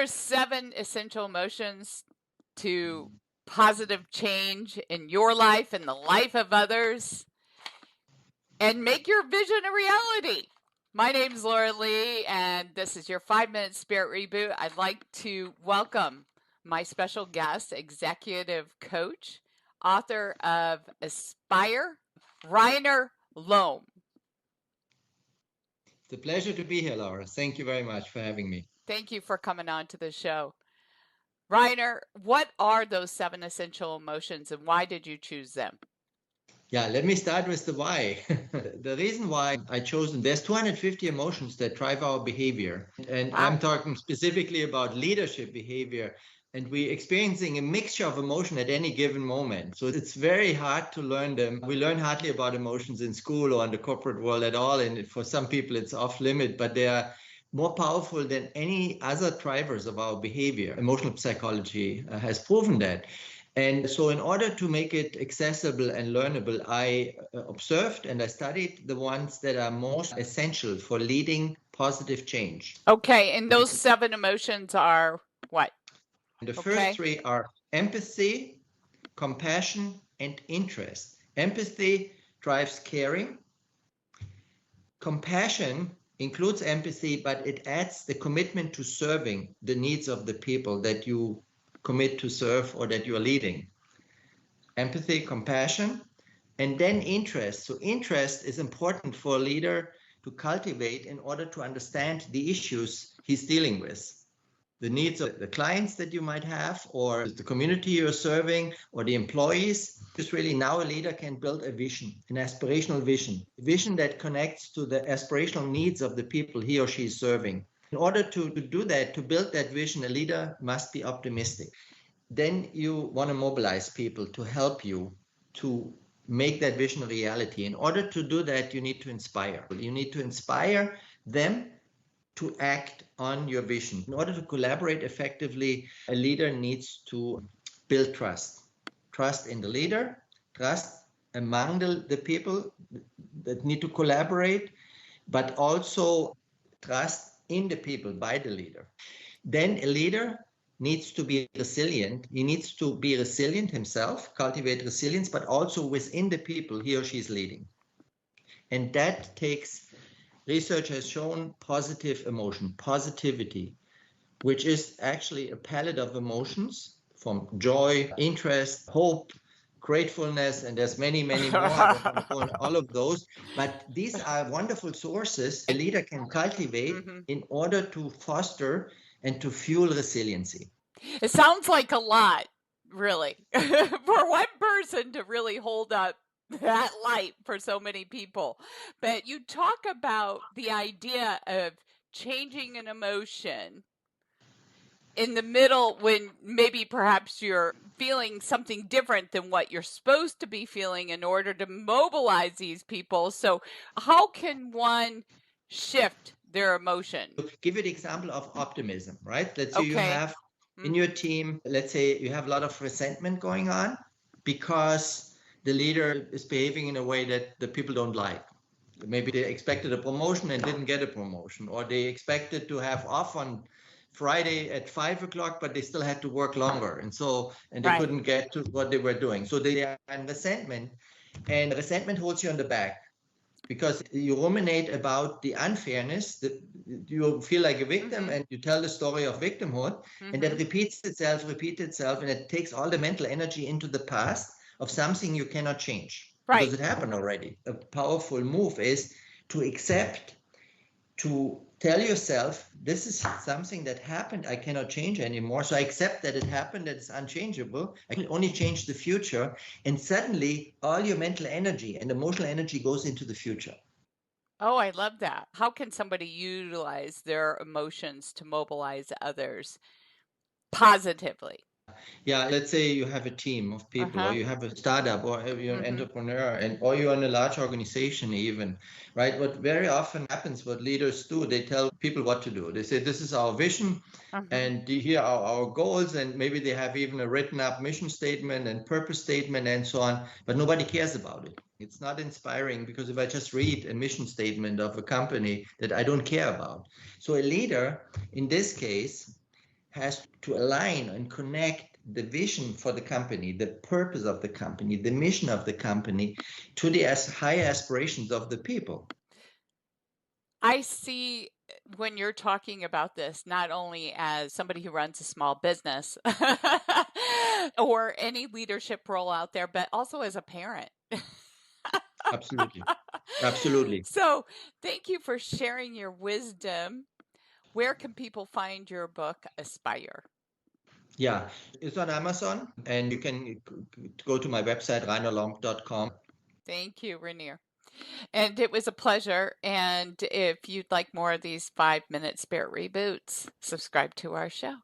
there's 7 essential emotions to positive change in your life and the life of others and make your vision a reality. My name's Laura Lee, and this is your 5-minute Spirit Reboot. I'd like to welcome my special guest, executive coach, author of Aspire, Reiner Lomb. It's a pleasure to be here, Laura. Thank you very much for having me. Thank you for coming on to the show. Reiner, what are those 7 essential emotions and why did you choose them? Yeah, let me start with the why. The reason why I chose them, there's 250 emotions that drive our behavior. And Wow. I'm talking specifically about leadership behavior. And we're experiencing a mixture of emotion at any given moment. So it's very hard to learn them. We learn hardly about emotions in school or in the corporate world at all. And for some people, it's off limit, but they are more powerful than any other drivers of our behavior. Emotional psychology has proven that. And so in order to make it accessible and learnable, I observed and I studied the ones that are most essential for leading positive change. Okay, and those 7 emotions are what? And the first 3 are empathy, compassion, and interest. Empathy drives caring. Compassion includes empathy, but it adds the commitment to serving the needs of the people that you commit to serve or that you are leading. Empathy, compassion, and then interest. So interest is important for a leader to cultivate in order to understand the issues he's dealing with. The needs of the clients that you might have, or the community you're serving, or the employees. Just really now a leader can build a vision, an aspirational vision, a vision that connects to the aspirational needs of the people he or she is serving. In order to do that, to build that vision, a leader must be optimistic. Then you want to mobilize people to help you to make that vision a reality. In order to do that, you need to inspire. You need to inspire them to act on your vision. In order to collaborate effectively, a leader needs to build trust. Trust in the leader, trust among the people that need to collaborate, but also trust in the people by the leader. Then a leader needs to be resilient. He needs to be resilient himself, cultivate resilience, but also within the people he or she is leading. And that takes, research has shown, positive emotion, positivity, which is actually a palette of emotions from joy, interest, hope, gratefulness, and there's many, many more. I don't want to go into all of those, but these are wonderful sources a leader can cultivate in order to foster and to fuel resiliency. It sounds like a lot, really, for one person to really hold up that light for so many people. But you talk about the idea of changing an emotion in the middle when maybe perhaps you're feeling something different than what you're supposed to be feeling in order to mobilize these people. So how can one shift their emotion? Give you the example of optimism, right? Let's say you have in your team, let's say you have a lot of resentment going on because the leader is behaving in a way that the people don't like. Maybe they expected a promotion and didn't get a promotion, or they expected to have off on Friday at 5 o'clock, but they still had to work longer. And they couldn't get to what they were doing. So they are in resentment, and resentment holds you on the back because you ruminate about the unfairness, that you feel like a victim and you tell the story of victimhood, and that repeats itself, and it takes all the mental energy into the past of something you cannot change because it happened already. A powerful move is to accept, to tell yourself, this is something that happened, I cannot change anymore. So I accept that it happened, that it's unchangeable. I can only change the future. And suddenly all your mental energy and emotional energy goes into the future. Oh, I love that. How can somebody utilize their emotions to mobilize others positively? Yeah, let's say you have a team of people, or you have a startup, or you're an entrepreneur, or you're in a large organization even, right? What very often happens, what leaders do, they tell people what to do. They say, this is our vision, and here are our goals, and maybe they have even a written up mission statement and purpose statement and so on, but nobody cares about it. It's not inspiring because if I just read a mission statement of a company that I don't care about. So a leader, in this case, has to align and connect the vision for the company, the purpose of the company, the mission of the company to the high aspirations of the people. I see when you're talking about this, not only as somebody who runs a small business or any leadership role out there, but also as a parent. Absolutely. Absolutely. So, thank you for sharing your wisdom. Where can people find your book, Aspire? Yeah, it's on Amazon, and you can go to my website, reinerlomb.com. Thank you, Rainier. And it was a pleasure. And if you'd like more of these 5-minute spirit reboots, subscribe to our show.